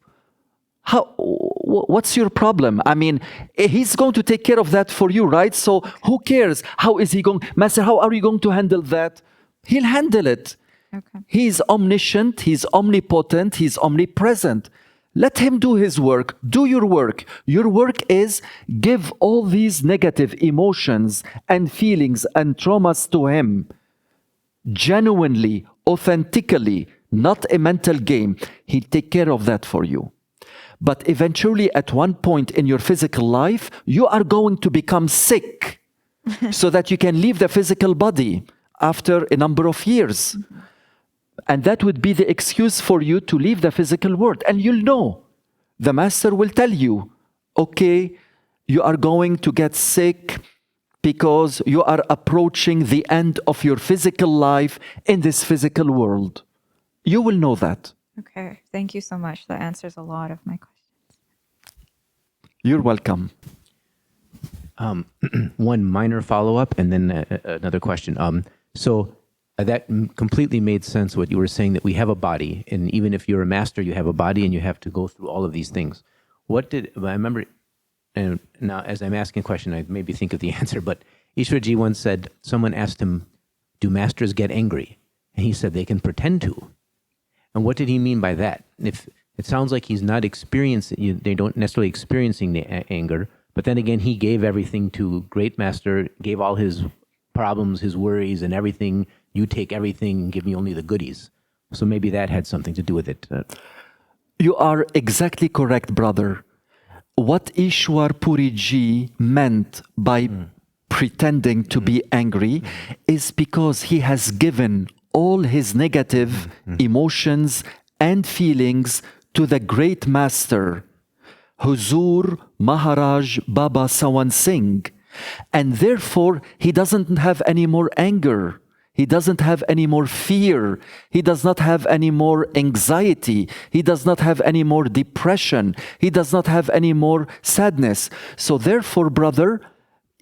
What's your problem? I mean, he's going to take care of that for you, right? So who cares? How is he going? Master, how are you going to handle that? He'll handle it. Okay. He's omniscient, he's omnipotent, he's omnipresent. Let him do his work. Do your work. Your work is give all these negative emotions and feelings and traumas to him. Genuinely, authentically, not a mental game. He'll take care of that for you. But eventually, at one point in your physical life, you are going to become sick so that you can leave the physical body after a number of years. And that would be the excuse for you to leave the physical world. And you'll know. The master will tell you, okay, you are going to get sick because you are approaching the end of your physical life in this physical world. You will know that. Okay. Thank you so much. That answers a lot of my questions. You're welcome. One minor follow-up and then another question. That completely made sense what you were saying, that we have a body, and even if you're a master, you have a body and you have to go through all of these things. I remember, and now as I'm asking a question, I maybe think of the answer, but Ishwarji once said, someone asked him, do masters get angry? And he said, they can pretend to. And what did he mean by that? If it sounds like he's not experiencing, they don't necessarily experiencing the anger, but then again, he gave everything to great master, gave all his problems, his worries and everything. You take everything and give me only the goodies. So maybe that had something to do with it. You are exactly correct, brother. What Ishwar Puriji meant by pretending to be angry is because he has given all his negative emotions and feelings to the great master, Huzur Maharaj Baba Sawan Singh. And therefore, he doesn't have any more anger. He doesn't have any more fear. He does not have any more anxiety. He does not have any more depression. He does not have any more sadness. So therefore, brother,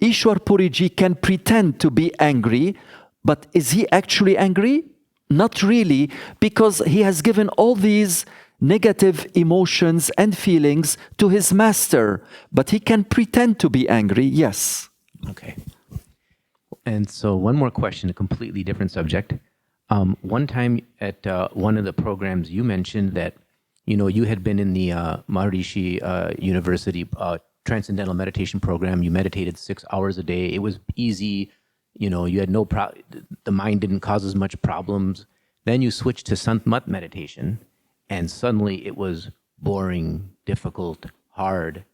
Ishwar Puriji can pretend to be angry, but is he actually angry? Not really, because he has given all these negative emotions and feelings to his master. But he can pretend to be angry, yes. Okay. And so one more question, a completely different subject. One time at one of the programs, you mentioned that, you had been in the Maharishi University Transcendental Meditation Program. You meditated 6 hours a day. It was easy. You had the mind didn't cause as much problems. Then you switched to Sant Mat meditation, and suddenly it was boring, difficult, hard,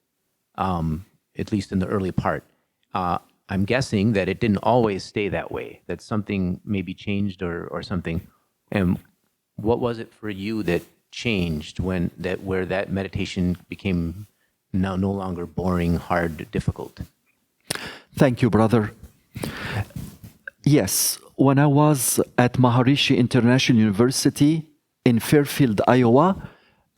at least in the early part. I'm guessing that it didn't always stay that way, that something maybe changed or something. And what was it for you that changed where that meditation became now no longer boring, hard, difficult? Thank you, brother. Yes, when I was at Maharishi International University in Fairfield, Iowa,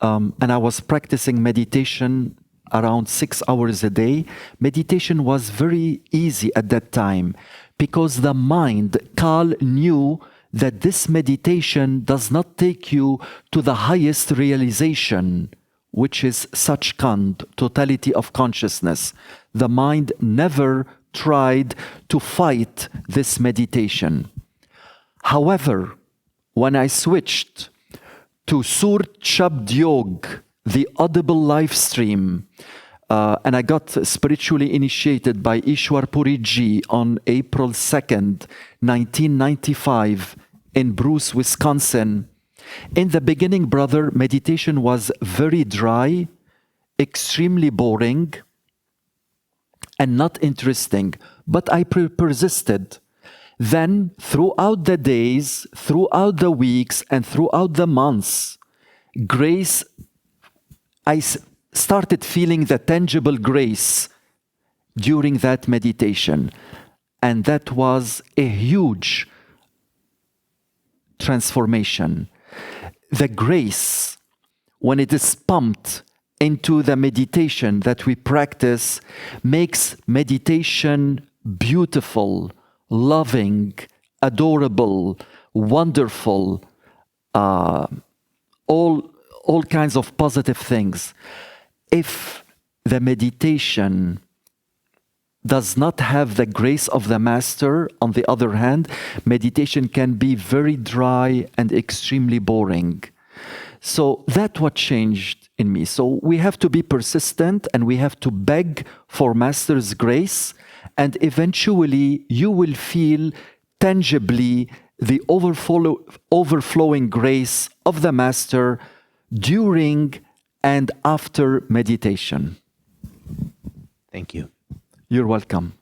and I was practicing meditation around 6 hours a day, meditation was very easy at that time because the mind, Carl, knew that this meditation does not take you to the highest realization, which is Sachkhand, totality of consciousness. The mind never tried to fight this meditation. However, when I switched to Surat Shabd Yog, the audible live stream, and I got spiritually initiated by Ishwar Puriji on April 2nd, 1995 in Bruce, Wisconsin. In the beginning, brother, meditation was very dry, extremely boring, and not interesting, but I persisted. Then, throughout the days, throughout the weeks, and throughout the months, grace, I started feeling the tangible grace during that meditation. And that was a huge transformation. The grace, when it is pumped into the meditation that we practice, makes meditation beautiful, loving, adorable, wonderful, all kinds of positive things. If the meditation does not have the grace of the master, on the other hand, meditation can be very dry and extremely boring. So that's what changed in me. So we have to be persistent and we have to beg for master's grace, and eventually you will feel tangibly the overflowing grace of the master during and after meditation. Thank you. You're welcome.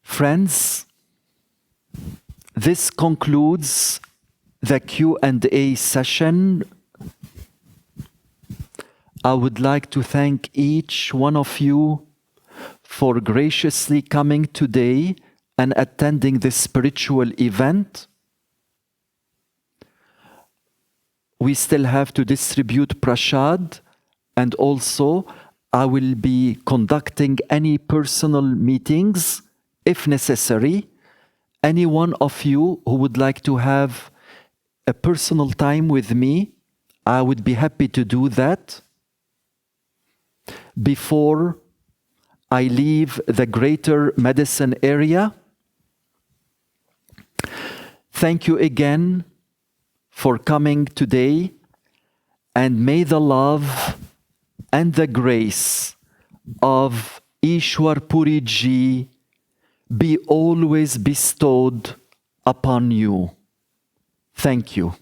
Friends, this concludes the Q&A session. I would like to thank each one of you for graciously coming today and attending this spiritual event. We still have to distribute prasad, and also I will be conducting any personal meetings if necessary. Any one of you who would like to have a personal time with me, I would be happy to do that before I leave the greater medicine area. Thank you again for coming today, and may the love and the grace of Ishwar Puriji be always bestowed upon you. Thank you.